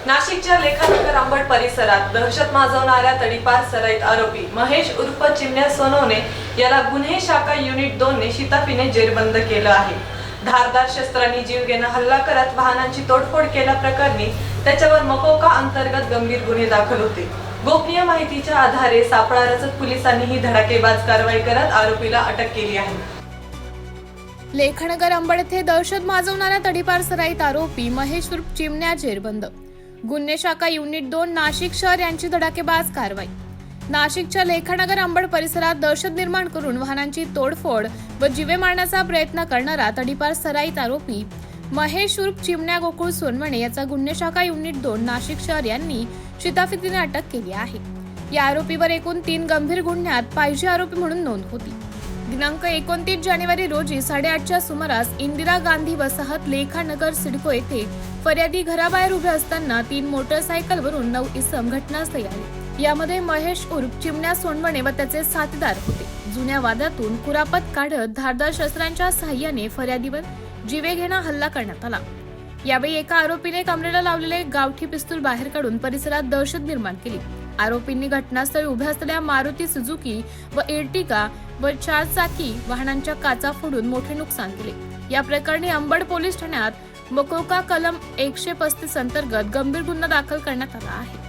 नाशिकच्या लेखानगर अंबड परिसरात दहशत माजवणाऱ्या तडीपार सराईत आरोपी महेश उर्फ चिमण्या सोनवणे याला गुन्हे शाखा युनिट 2 ने शिताफीने जेरबंद केलं आहे। धारदार शस्त्रांनी जीवघेणा हल्ला करत वाहनांची तोडफोड केल्याप्रकरणी त्याच्यावर मकोका अंतर्गत गंभीर गुन्हे दाखल होते। गोपनीय माहितीच्या आधारे सापळा रचत पोलिसांनी ही धडाकेबाज कारवाई करत आरोपीला अटक केली आहे। लेखानगर अंबड येथे दहशत माजवणाऱ्या तडीपार सराईत आरोपी महेश उर्फ चिमण्या जेरबंद। गुन्हे शाखा युनिट 2 नाशिक शहर यांची धडाकेबाज कारवाई। नाशिकच्या लेखानगर अंबड परिसरात दहशत निर्माण करून वाहनांची तोडफोड व जीवे मारण्याचा प्रयत्न करणारा तडीपार सराईत आरोपी महेश उर्फ चिमण्या गोकुळ सोनवणे याचा गुन्हे शाखा युनिट 2 नाशिक शहर यांनी शिताफीने अटक केली आहे। या आरोपीवर एकूण 3 गंभीर गुन्ह्यात पाहिजे आरोपी म्हणून नोंद होती। दिनांक 29 जानेवारी रोजी 8:30च्या सुमारास इंदिरा गांधी वसाहत लेखानगर सिडको येथे फर्यादी घराबाहेर उभे असताना 3 मोटरसायकलवरून 9 इसम घटनास्थळी आले। यामध्ये महेश उर्फ चिमण्या सोनवणे व त्याचे साथीदार होते। जुन्या वादातून कुरापत काढत धारदार शस्त्रांच्या सहाय्याने फर्यादीवर जीवेघेणा हल्ला करण्यात आला। यावेळी एका आरोपीने कमरेला लावलेले गावठी पिस्तूल बाहेर काढून परिसरात दहशत निर्माण केली। आरोपींनी घटनास्थळी उभ्या असलेल्या मारुती सुझुकी व एर्टिगा व 4 चाकी वाहनांच्या काचा फोडून मोठे नुकसान केले। या प्रकरणी अंबड पोलीस ठाण्यात मकोका कलम 135 अंतर्गत गंभीर गुन्हा दाखल करण्यात आला आहे।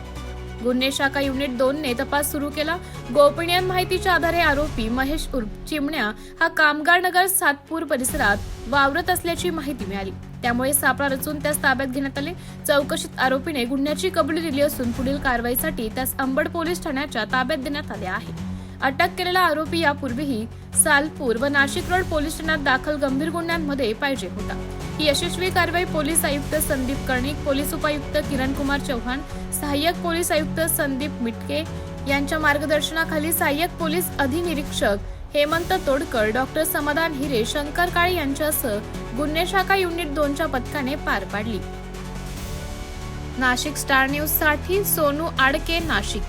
गुन्हे शाखा युनिट 2 ने तपास सुरू केला। गोपनीय माहितीच्या आधारे आरोपी महेश उर्फ चिमण्या हा कामगार नगर सातपूर परिसरात वावरत असल्याची माहिती मिळाली। त्यामुळे सापळा रचून त्यास ताब्यात घेण्यात आले। चौकशीत आरोपीने गुन्ह्याची कबुली दिली असून पुढील कारवाईसाठी त्यास अंबड पोलीस ठाण्याच्या ताब्यात देण्यात आले आहे। अटक केलेला आरोपी यापूर्वीही सालपूर व नाशिक रोड पोलीस ठाण्यात दाखल गंभीर गुन्ह्यांमध्ये पाहिजे होता। ही यशस्वी कारवाई पोलीस आयुक्त संदीप कर्णिक, पोलीस उपायुक्त किरण कुमार चौहान, सहाय्यक पोलीस आयुक्त संदीप मिटके यांच्या मार्गदर्शनाखाली सहाय्यक पोलीस अधिनिरीक्षक हेमंत तोडकर, डॉक्टर समाधान हिरे, शंकर काळे यांच्यासह गुन्हे शाखा युनिट 2च्या पथकाने पार पाडली। नाशिक स्टार न्यूज साठी सोनू आडके, नाशिक।